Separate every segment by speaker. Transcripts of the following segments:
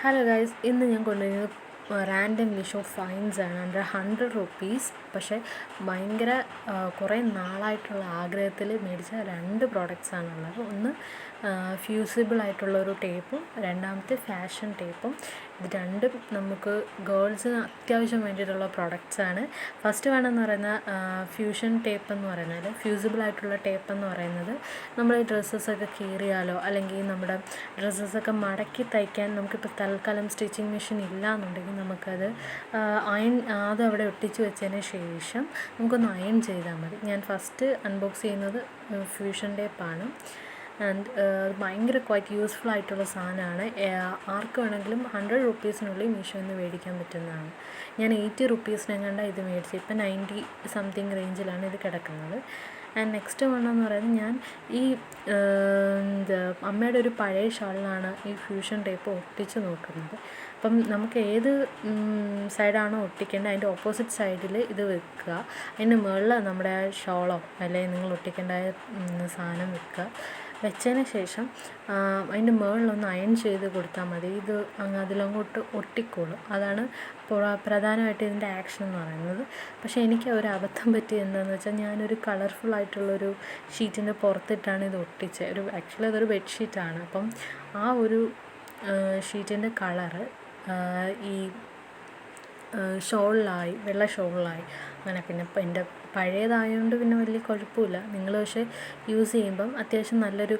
Speaker 1: Hello guys, ഇന്ന് ഞാൻ കൊണ്ടുവരുന്നത് റാൻഡംലി ഷോ ഫൈൻസ് ആണ്. Under 100 rupees. പക്ഷേ ഭയങ്കര കുറേ നാളായിട്ടുള്ള ആഗ്രഹത്തിൽ മേടിച്ച 2 പ്രോഡക്റ്റ്സ് ആണുള്ളത്. ഒന്ന് ഫ്യൂസിബിൾ ആയിട്ടുള്ളൊരു ടേപ്പും രണ്ടാമത്തെ ഫാഷൻ ടേപ്പും. ഇത് രണ്ടും നമുക്ക് ഗേൾസിന് അത്യാവശ്യം വേണ്ടിയിട്ടുള്ള പ്രോഡക്റ്റ്സാണ്. ഫസ്റ്റ് വേണമെന്ന് പറയുന്ന ഫ്യൂഷൻ ടേപ്പ് എന്ന് പറയുന്നത്, ഫ്യൂസിബിൾ ആയിട്ടുള്ള ടേപ്പ് എന്ന് പറയുന്നത് നമ്മൾ ഡ്രസ്സസൊക്കെ കീറിയാലോ അല്ലെങ്കിൽ നമ്മുടെ ഡ്രസ്സസൊക്കെ മടക്കി തയ്ക്കാൻ നമുക്കിപ്പോൾ തൽക്കാലം സ്റ്റിച്ചിങ് മെഷീൻ ഇല്ല എന്നുണ്ടെങ്കിൽ നമുക്കത് അതവിടെ ഒട്ടിച്ച് വെച്ചതിന് ശേഷം നമുക്കൊന്ന് അയൺ ചെയ്താൽ മതി. ഞാൻ ഫസ്റ്റ് അൺബോക്സ് ചെയ്യുന്നത് ഫ്യൂഷൻ ടേപ്പാണ്. ആൻഡ് ഭയങ്കര ക്വൈറ്റ് യൂസ്ഫുൾ ആയിട്ടുള്ള സാധനമാണ്. ആർക്ക് വേണമെങ്കിലും 100 റുപ്പീസിനുള്ളിൽ മീഷോയിൽ നിന്ന് മേടിക്കാൻ പറ്റുന്നതാണ്. ഞാൻ 80 റുപ്പീസിനെങ്ങാണ്ട് ഇത് മേടിച്ചു. ഇപ്പം 90 സംതിങ് റേഞ്ചിലാണ് ഇത് കിടക്കുന്നത്. ആൻഡ് നെക്സ്റ്റ് വേണമെന്ന് പറയുന്നത്, ഞാൻ ഈ അമ്മയുടെ ഒരു പഴയ ഷാളിലാണ് ഈ ഫ്യൂഷൻ ടേപ്പ് ഒട്ടിച്ച് നോക്കുന്നത്. അപ്പം നമുക്ക് ഏത് സൈഡാണോ ഒട്ടിക്കേണ്ടത് അതിൻ്റെ ഓപ്പോസിറ്റ് സൈഡിൽ ഇത് വെക്കുക. അതിൻ്റെ മുകളിൽ നമ്മുടെ ഷോളോ അല്ലെങ്കിൽ നിങ്ങൾ ഒട്ടിക്കേണ്ട സാധനം വെക്കുക. വെച്ചതിന് ശേഷം അതിൻ്റെ മുകളിലൊന്ന് അയൺ ചെയ്ത് കൊടുത്താൽ മതി. ഇത് അതിലങ്ങോട്ട് ഒട്ടിക്കോളും. അതാണ് പ്രധാനമായിട്ട് ഇതിൻ്റെ ആക്ഷൻ എന്ന് പറയുന്നത്. പക്ഷേ എനിക്ക് ഒരു അബദ്ധം പറ്റിയത് എന്താണെന്ന് വെച്ചാൽ, ഞാനൊരു കളർഫുൾ ആയിട്ടുള്ളൊരു ഷീറ്റിൻ്റെ പുറത്തിട്ടാണ് ഇത് ഒട്ടിച്ചത്. ആക്ച്വലി അതൊരു ബെഡ്ഷീറ്റാണ്. അപ്പം ആ ഒരു ഷീറ്റിൻ്റെ കളറ് ഈ ഷോളിലായി, വെള്ള ഷോളിലായി. അങ്ങനെ പിന്നെ എൻ്റെ പഴയതായതുകൊണ്ട് പിന്നെ വലിയ കുഴപ്പമില്ല. നിങ്ങൾ പക്ഷേ യൂസ് ചെയ്യുമ്പം അത്യാവശ്യം നല്ലൊരു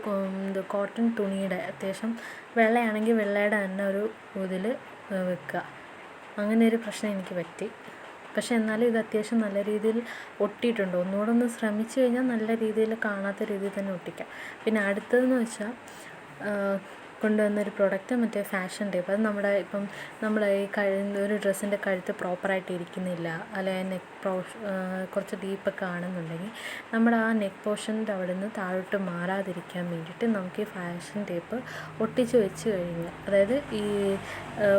Speaker 1: കോട്ടൺ തുണിയുടെ, അത്യാവശ്യം വെള്ളയാണെങ്കിൽ വെള്ളയുടെ തന്നെ ഒരു ഇതിൽ വെക്കുക. അങ്ങനെ ഒരു പ്രശ്നം എനിക്ക് പറ്റി. പക്ഷേ എന്നാലും ഇത് അത്യാവശ്യം നല്ല രീതിയിൽ ഒട്ടിയിട്ടുണ്ട്. ഒന്നുകൂടെ ഒന്ന് ശ്രമിച്ചു കഴിഞ്ഞാൽ നല്ല രീതിയിൽ കാണാത്ത രീതിയിൽ തന്നെ ഒട്ടിക്കാം. പിന്നെ അടുത്തതെന്ന് വെച്ചാൽ കൊണ്ടുവന്നൊരു പ്രോഡക്റ്റ് മറ്റേ ഫാഷൻ ടേപ്പ്. അത് നമ്മുടെ ഈ ഒരു ഡ്രസ്സിൻ്റെ കഴുത്ത് പ്രോപ്പറായിട്ട് ഇരിക്കുന്നില്ല, അല്ലെങ്കിൽ നെക്ക് കുറച്ച് ഡീപ്പൊക്കെ ആണെന്നുണ്ടെങ്കിൽ നമ്മുടെ ആ നെക്ക് പോർഷൻ്റെ അവിടെ നിന്ന് താഴോട്ട് മാറാതിരിക്കാൻ വേണ്ടിയിട്ട് നമുക്ക് ഈ ഫാഷൻ ടേപ്പ് ഒട്ടിച്ച് വെച്ച് കഴിഞ്ഞാൽ, അതായത് ഈ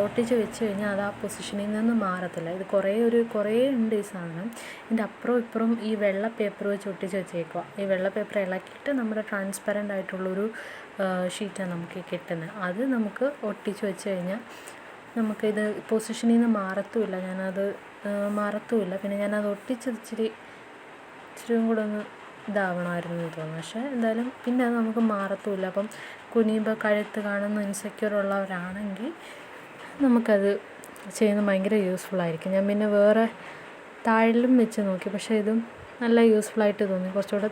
Speaker 1: ഒട്ടിച്ച് വെച്ച് കഴിഞ്ഞാൽ അത് ആ പൊസിഷനിൽ നിന്ന് മാറത്തില്ല. ഇത് കുറേ ഉണ്ട് ഈ സാധനം. ഇതിൻ്റെ അപ്പുറവും ഇപ്പുറവും ഈ വെള്ള പേപ്പർ വെച്ച് ഒട്ടിച്ച് വെച്ചേക്കുക. ഈ വെള്ള പേപ്പർ ഇളക്കിയിട്ട് നമ്മുടെ ട്രാൻസ്പെറൻ്റ് ആയിട്ടുള്ളൊരു ഷീറ്റാണ് നമുക്ക് കിട്ടുന്നത്. അത് നമുക്ക് ഒട്ടിച്ച് വെച്ച് കഴിഞ്ഞാൽ നമുക്കിത് പൊസിഷനിൽ നിന്ന് മാറത്തുമില്ല. ഞാനത് മാറത്തുമില്ല. പിന്നെ ഞാനത് ഒട്ടിച്ചത് ഇച്ചിരിയും കൂടെ ഒന്ന് ഇതാവണമായിരുന്നു എന്ന് തോന്നുന്നു. പക്ഷേ എന്തായാലും പിന്നെ അത് നമുക്ക് മാറത്തുമില്ല. അപ്പം കുനിയുമ്പോൾ കഴുത്ത് കാണുന്ന ഇൻസെക്യൂർ ഉള്ളവരാണെങ്കിൽ നമുക്കത് ചെയ്യുന്നത് ഭയങ്കര യൂസ്ഫുള്ളായിരിക്കും. ഞാൻ പിന്നെ വേറെ താഴിലും വെച്ച് നോക്കി, പക്ഷേ ഇതും നല്ല യൂസ്ഫുള്ളായിട്ട് തോന്നി. കുറച്ചുകൂടെ